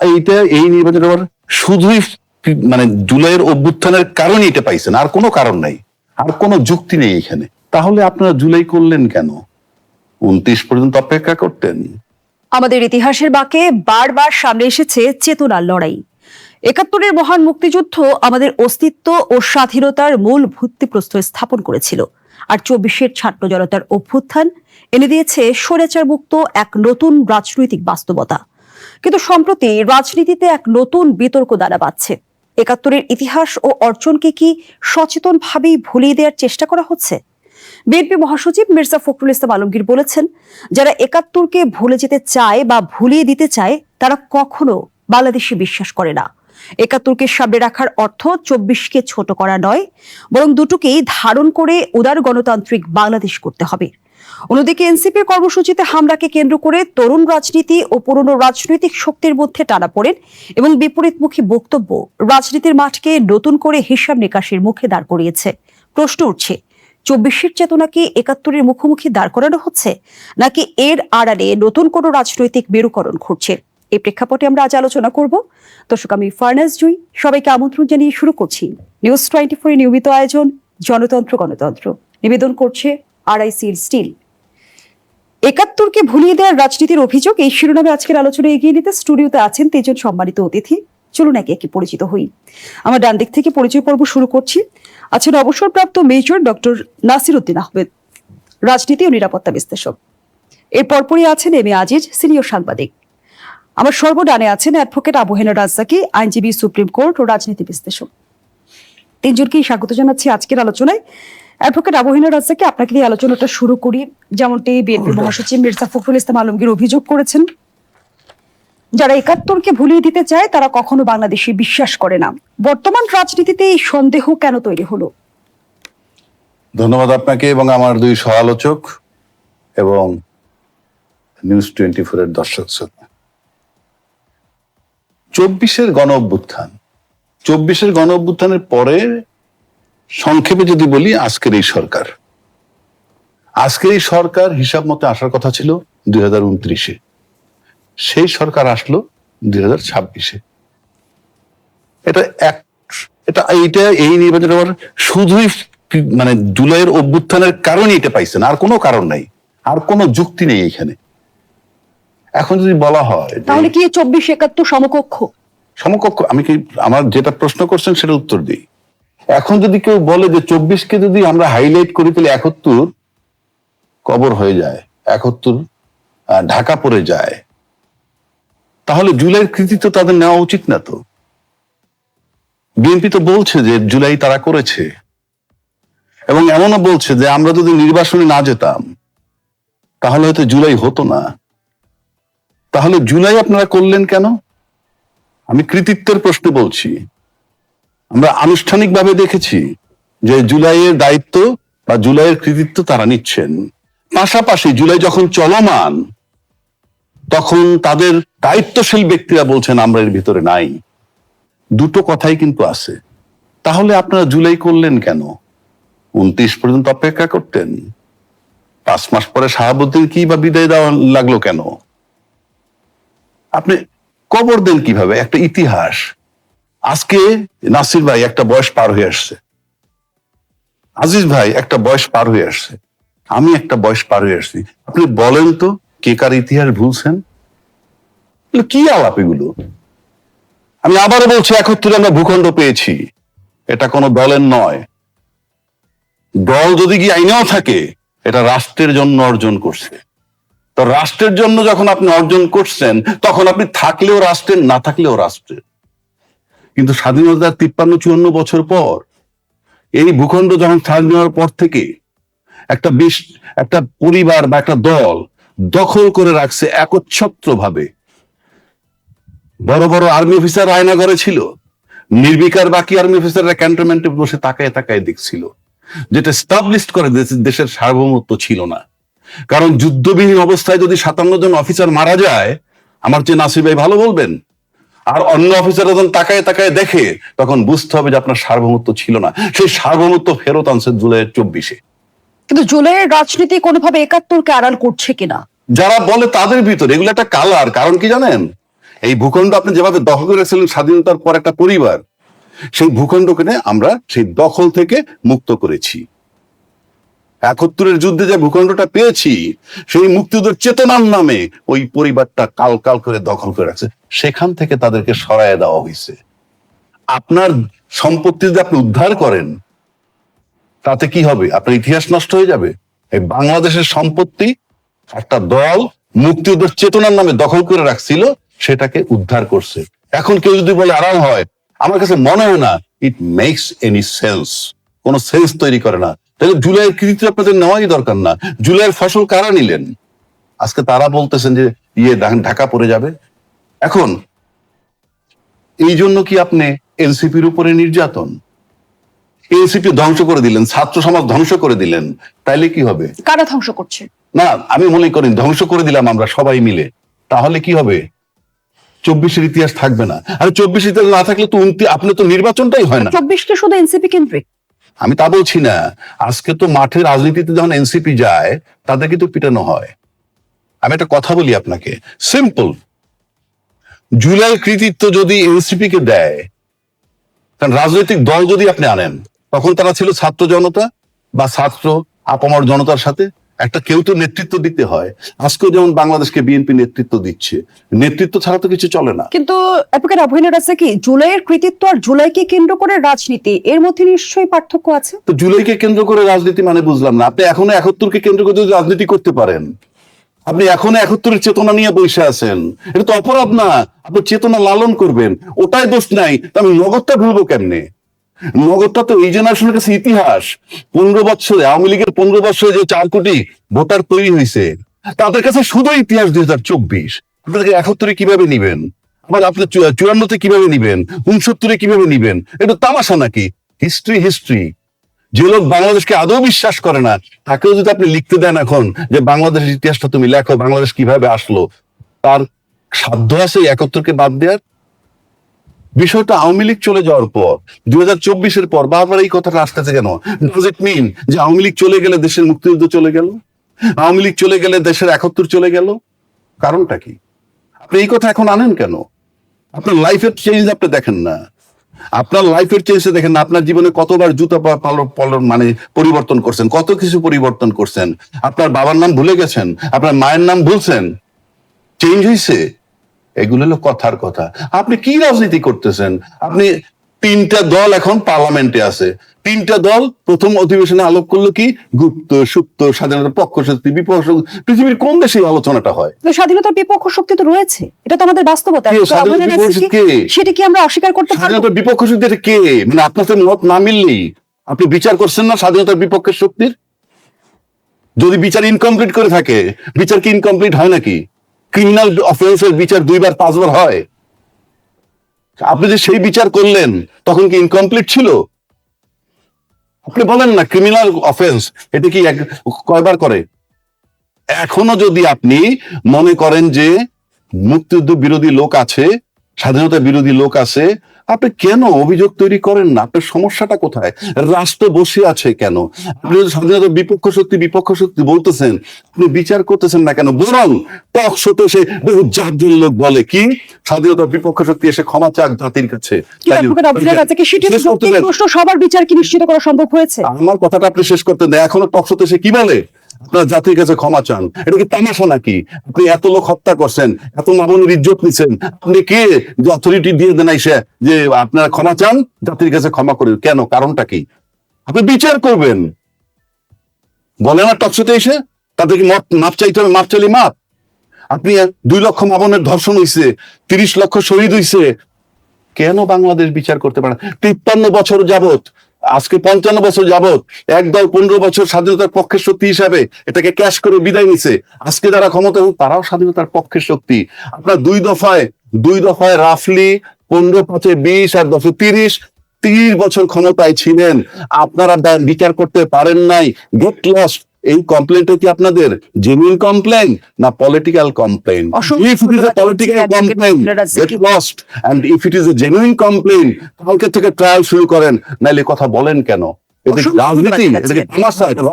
এইটা এই নির্বাচন শুধুই জুলাইয়ের অভ্যুত্থানের কারণে এটা পাইছেন, আর কোনো কারণ নাই, আর কোনো যুক্তি নেই এখানে। তাহলে আপনারা জুলাই করলেন কেন? 29 পর্যন্ত অপেক্ষা করতেন। আমাদের ইতিহাসের বাঁকে বারবার সামনে এসেছে চেতনার লড়াই। ৭১-এর মহান মুক্তিযুদ্ধ আমাদের অস্তিত্ব ও স্বাধীনতার মূল ভিত্তিপ্রস্তর স্থাপন করেছিল, আর ২৪-এর ছাত্র জনতার অভ্যুত্থান এনে দিয়েছে স্বৈরাচার মুক্ত এক নতুন রাজনৈতিক বাস্তবতা। কিন্তু সম্প্রতি রাজনীতিতে এক নতুন বিতর্ক দানা বাঁধছে। ৭১-এর ইতিহাস ও অর্জনকে কি সচেতনভাবেই ভুলিয়ে দেওয়ার চেষ্টা করা হচ্ছে? বিএনপি মহাসচিব মির্জা ফখরুল ইসলাম আলমগীর বলেছেন, যারা ৭১কে ভুলে যেতে চায় বা ভুলিয়ে দিতে চায় তারা কখনো বাংলাদেশে বিশ্বাস করে না। ৭১কে সামনে রাখার অর্থ ২৪কে ছোট করা নয়, বরং দুটোকেই ধারণ করে উদার গণতান্ত্রিক বাংলাদেশ করতে হবে। অন্যদিকে এনসিপির কর্মসূচিতে হামলাকে কেন্দ্র করে তরুণ রাজনীতি ও পুরনো রাজনৈতিক শক্তির মধ্যে টানাপোড়েন এবং বিপরীতমুখী বক্তব্য রাজনীতির মাঠকে নতুন করে হিসাব নিকাশের মুখে দাঁড় করিয়েছে। প্রশ্ন উঠছে, ২৪-এর চেতনা কি ৭১-এর মুখোমুখি দাঁড় করানো হচ্ছে, নাকি এর আড়ালে নতুন কোনো রাজনৈতিক মেরুকরণ ঘটছে? এই প্রেক্ষাপটে আমরা আজ আলোচনা করব। দর্শক, আমি ফারনাজ জুই, সবাইকে আমন্ত্রণ জানিয়ে শুরু করছি নিউজ 24 এর নিয়মিত আয়োজন জনতন্ত্র গণতন্ত্র। নিবেদন করছে RIC স্টিল। ৭১কে ভুলিয়ে দেওয়ার রাজনীতির অভিযোগ, এই শিরোনামে আজকের আলোচনা এগিয়ে নিতে স্টুডিওতে আছেন ৩ জন সম্মানিত অতিথি। চলুন একে একে পরিচিত হই। আমার ডান দিক থেকে পরিচয় পর্ব শুরু করছি। আছেন অবসরপ্রাপ্ত মেজর ডক্টর নাসির উদ্দিন আহমেদ, রাজনীতি ও নিরাপত্তা বিশ্লেষক। এর পরপরই আছেন এম এ আজিজ, সিনিয়র সাংবাদিক। আমার সর্বডানে আছেন অ্যাডভোকেট আবু হেনা রাজ্জাকি, আইনজীবী, সুপ্রিম কোর্ট ও রাজনীতি বিশ্লেষক। ৩ জনকেই স্বাগত জানাচ্ছি আজকের আলোচনায়। অ্যাডভোকেট আবু হেনা রাজ্জাকি, আপনাকে দিয়ে আলোচনাটা শুরু করি। যেমনটি বিএনপি মহাসচিব মির্জা ফখরুল ইসলাম আলমগীর অভিযোগ করেছেন, যারা ৭১কে ভুলিয়ে দিতে চায় তারা কখনো বাংলাদেশে বিশ্বাস করে না। বর্তমান রাজনীতিতে এই সন্দেহ কেন তৈরি হলো? ধন্যবাদ আপনাকে এবং আমার দুই সহ-আলোচক এবং নিউজ 24 এর দর্শক শ্রোতা। ২৪-এর গণ অভ্যুত্থান, ২৪-এর গণ অভ্যুত্থানের পরে সংক্ষেপে যদি বলি, আজকের এই সরকার হিসাব মতে আসার কথা ছিল 2029-এ, সেই সরকার আসলো 2026-এ। এইটা এই নির্বাচন শুধুই জুলাইয়ের অভ্যুত্থানের কারণে এটা পাইছেন, আর কোনো কারণ নাই, আর কোনো যুক্তি নেই এখানে। এখন যদি বলা হয় তাহলে কি ২৪-৭১ সমকক্ষ? আমি কি আমার যেটা প্রশ্ন করছেন সেটা উত্তর দিই। এখন যদি কেউ বলে যে ২৪কে যদি আমরা হাইলাইট করি তাহলে ৭১ কবর হয়ে যায়, ৭১ ঢাকা পড়ে যায়, তাহলে জুলাইয়ের কৃতিত্ব তাদের নেওয়া উচিত না। তো বিএনপি তো বলছে যে জুলাই তারা করেছে, এবং এমনও বলছে যে আমরা যদি নির্বাচনে না যেতাম তাহলে হয়তো জুলাই হতো না। তাহলে জুলাই আপনারা করলেন কেন? আমি কৃতিত্বের প্রশ্নে বলছি। আমরা আনুষ্ঠানিকভাবে দেখেছি যে জুলাইয়ের দায়িত্ব বা জুলাইয়ের কৃতিত্ব তারা নিচ্ছেন। পাশাপাশি জুলাই যখন চলমান তখন তাদের দায়িত্বশীল ব্যক্তিরা বলছেন আমরা এর ভিতরে নাই। দুটো কথাই কিন্তু আছে। তাহলে আপনারা জুলাই করলেন কেন? 29 পর্যন্ত অপেক্ষা করতেন। 5 মাস পরে শাহাবুদ্দিন কি বা বিদায় দেওয়া লাগলো কেন? আপনি কবর দেন কিভাবে একটা ইতিহাস? আজকে নাসির ভাই একটা বয়স পার হয়ে আসছে, আজিজ ভাই একটা বয়স পার হয়ে আসছে, আমি একটা বয়স পার হয়ে আসছি। আপনি বলেন তো কে কার ইতিহাস ভুলছেন? কি আলাপ এগুলো? আমি আবারও বলছি, ৭১ আমরা ভূখণ্ড পেয়েছি, এটা কোনো দলের নয়। দল যদি কি আইনেও থাকে, এটা রাষ্ট্রের জন্য অর্জন করছে। তো রাষ্ট্রের জন্য যখন আপনি অর্জন করছেন, তখন আপনি থাকলেও রাষ্ট্রের, না থাকলেও রাষ্ট্রের। কিন্তু স্বাধীনতার ৫৩-৫৪ বছর পর এই ভূখণ্ড যখন স্বাধীন হওয়ার পর থেকে একটা পরিবার বা একটা দল দখল করে রাখছে একচ্ছত্র ভাবে। বড় বড় আর্মি অফিসার আয়নাঘরে ছিল, নির্বিকার বাকি আর্মি অফিসাররা ক্যান্টনমেন্টে বসে তাকায় তাকায় দেখছিল, যেটা স্টাবলিশ করে দেশের সার্বভৌমত্ব ছিল না। কারণ যুদ্ধবিহীন অবস্থায় যদি ৫৭ জন অফিসার মারা যায়, আমার চেয়ে নাসির ভাই ভালো বলবেন, আর অন্য অফিসার যখন তাকায় তাকায় দেখে, তখন বুঝতে হবে যে আপনার সার্বভৌমত্ব ছিল না। সেই সার্বভৌমত্ব ফেরত আনছে জুলাইয়ের ২৪-এ। কিন্তু জুলাইয়ের রাজনীতি কোনোভাবে ৭১কে আড়াল করছে কিনা? যারা বলে তাদের ভিতরে এগুলো একটা কালার। কারণ কি জানেন? এই ভূখণ্ড আপনি যেভাবে দখল করেছিলেন স্বাধীনতার পর একটা পরিবার, সেই ভূখণ্ডকে আমরা সেই দখল থেকে মুক্ত করেছি। 71-এর যুদ্ধে যে ভূখণ্ডটা পেয়েছি, সেই মুক্তিযুদ্ধের চেতনার নামে ওই পরিবারটা কাল কাল করে দখল করে রাখছে, সেখান থেকে তাদেরকে সরায় দেওয়া হয়েছে। আপনার সম্পত্তি যদি আপনি উদ্ধার করেন, তাতে কি হবে? আপনার ইতিহাস নষ্ট হয়ে যাবে। এই বাংলাদেশের সম্পত্তি একটা দল মুক্তিযুদ্ধের চেতনার নামে দখল করে রাখছিল, সেটাকে উদ্ধার করছে। এখন কেউ যদি বলে আরাম হয়, আমার কাছে মনে হয় না ইট মেক্স এনি সেন্স, কোনো সেন্স তৈরি করে না। তাহলে জুলাইয়ের কৃতিত্ব আপনাদের নেওয়াই দরকার না। জুলাইয়ের ফসল কারা নিলেন? আজকে তারা বলতেছেন যে ঢাকা পড়ে যাবে। এখন এই জন্য কি আপনি এনসিপির উপরে নির্যাতন, এনসিপি ধ্বংস করে দিলেন, ছাত্র সমাজ ধ্বংস করে দিলেন, তাইলে কি হবে? কারা ধ্বংস করছে? না, আমি মনে করি ধ্বংস করে দিলাম আমরা সবাই মিলে, তাহলে কি হবে? 24-এর ইতিহাস থাকবে না। আর 24 ইতিহাস না থাকলে তো আপনি তো নির্বাচনটাই হয় না। 24 কি শুধু এনসিপি কেন্দ্রিক? আমি তা বলছি না। আজকে তো মাঠে রাজনীতিতে যখন এনসিপি যায়, তাদের কিন্তু পিটানো হয়। আমি একটা কথা বলি আপনাকে, সিম্পল। জুলাই কৃতিত্ব যদি এনসিপি কে দেয়, কারণ রাজনৈতিক দল যদি আপনি আনেন, তখন তারা ছিল ছাত্র জনতা বা ছাত্র আপামর জনতার সাথে, একটা কেউ তো নেতৃত্ব দিতে হয়। আজকেও যেমন বাংলাদেশকে বিএনপি নেতৃত্ব দিচ্ছে, নেতৃত্ব ছাড়া তো কিছু চলে না। কিন্তু অ্যাডভোকেট অভয়নুর আছে কি জুলাইয়ের কৃতিত্ব আর জুলাইকে কেন্দ্র করে রাজনীতি, এর মধ্যে নিশ্চয়ই পার্থক্য আছে। তো জুলাইকে কেন্দ্র করে রাজনীতি মানে বুঝলাম না। আপনি এখনো 71-কে কেন্দ্র করে যদি রাজনীতি করতে পারেন, আপনি এখনো 71-এর চেতনা নিয়ে বসে আছেন, এটা তো অপরাধ না। আপনি চেতনা লালন করবেন, ওটাই দোষ নাই। তো আমি নগদটা ভুলবো কেমনে? নগদটা তো এই জেনারেশনের কাছে ইতিহাস। 15 বছরে আওয়ামী লীগের 15 বছরে যে 4 কোটি ভোটার তৈরি হয়েছে, তাদের কাছে শুধু ইতিহাস 2024। আপনাদেরকে 71-এ কিভাবে নিবেন? আবার আপনি 54-তে কিভাবে নিবেন? 69-এ কিভাবে নিবেন? এটা তামাশা নাকি? History history. যে লোক বাংলাদেশকে আদৌ বিশ্বাস করে না, তাকেও যদি আপনি লিখতে দেন এখন যে বাংলাদেশের ইতিহাসটা তুমি লেখো, বাংলাদেশ কিভাবে আসলো, তার সাধ্য আছে 71-কে বাদ দেওয়ার? বিষয়টা আওয়ামী লীগ চলে যাওয়ার পর, 2024-এর পর বারবার এই কথাটা আসতেছে কেন? ডাজ ইট মিন যে আওয়ামী লীগ চলে গেলে দেশের মুক্তিযুদ্ধ চলে গেল? আওয়ামী লীগ চলে গেলে দেশের 71 চলে গেল? কারণটা কি? আপনি এই কথা এখন আনেন কেন? আপনার লাইফের চেঞ্জ আপনি দেখেন না। আপনার লাইফের চেঞ্জ দেখেন না। আপনার জীবনে কতবার জুতা মানে পরিবর্তন করছেন, কত কিছু পরিবর্তন করছেন। আপনার বাবার নাম ভুলে গেছেন, আপনার মায়ের নাম ভুলছেন, চেঞ্জ হয়েছে। এগুলো হলো কথার কথা। আপনি কি রাজনীতি করতেছেন? আপনি 3টা দল এখন পার্লামেন্টে আছে। 3টা দল প্রথম অধিবেশনে আলোপ করলো কি? গুপ্ত সুপ্ত স্বাধীনতার পক্ষ শক্তি বিপক্ষ শক্তি। পৃথিবীর কোন দেশে এই আলোচনাটা হয়? স্বাধীনতার বিপক্ষ শক্তি তো রয়েছে, এটা তো আমাদের বাস্তবতা। সেটা কি আমরা অস্বীকার করতে পারবো? স্বাধীনতার বিপক্ষ শক্তি এটা কে? মানে আপনার সাথে মত না মিললেই আপনি বিচার করছেন না স্বাধীনতার বিপক্ষের শক্তির? যদি বিচার ইনকমপ্লিট করে থাকে, বিচার কি ইনকমপ্লিট হয় নাকি? ক্রিমিনাল অফেন্সের বিচার 2বার 5বার হয়। আপনি যে সেই বিচার করলেন, তখন কি ইনকমপ্লিট ছিল? আপনি বলেন না ক্রিমিনাল অফেন্স এটা কি কয়বার করে? এখনো যদি আপনি মনে করেন যে মুক্তিযুদ্ধ বিরোধী লোক আছে, স্বাধীনতা বিরোধী লোক আছে, আপনি কেন অভিযোগ তৈরি করেন না? আপনার সমস্যাটা কোথায়? রাষ্ট্র বসে আছে কেন? আপনি যদি স্বাধীনতার বিপক্ষ শক্তি বলতেছেন, আপনি বিচার করতেছেন না কেন? বরং টক শোতে সে জাতীয় লোক বলে কি স্বাধীনতার বিপক্ষ শক্তি এসে ক্ষমা চাক জাতির কাছে। সবার বিচার কি নিশ্চিত করা সম্ভব হয়েছে? আমার কথাটা আপনি শেষ করতে দেয়। এখনো টক শোতে সে কি বলে আপনার জাতির কাছে ক্ষমা চান? এটা কি তামাশা নাকি? আপনি এত লোক হত্যা করছেন, এত মামুনের ইজ্জত নিচ্ছেন, আপনি কে যে অথরিটি দিয়ে দেন আইসা যে আপনারা ক্ষমা চান, জাতির কাছে ক্ষমা করে? কেন? কারণটা কি? আপনি বিচার করবেন। বলে না টকশোতে এসে তাদেরকে মাপ চাইতে হবে, মাপ চাইলে মাপ। আপনি 2 লক্ষ মামুনের ধর্ষণ হয়েছে, 30 লক্ষ শহীদ হয়েছে, কেন বাংলাদেশ বিচার করতে পারে? 53 বছর যাবত, আজকে 55 বছর যাবত একদল 15 বছর স্বাধীনতার পক্ষের শক্তি হিসাবে এটাকে ক্যাশ করে বিদায় নিছে। আজকে যারা ক্ষমতা, তারাও স্বাধীনতার পক্ষের শক্তি। আপনার 2 দফায় রাফলি 15-5-20 আর 10-30 বছর ক্ষমতায় ছিলেন, আপনারা বিচার করতে পারেন নাই। Get lost. এই কমপ্লেনটা কি আপনাদের জেনুইন কমপ্লেন না political complain? If it is a political complaint, get lost. And if it is a genuine complaint, কালকে থেকে ট্রায়াল শুরু করেন, নাইলে কথা বলেন কেন? এটা রাজনীতি, এটা তামাশা, এটা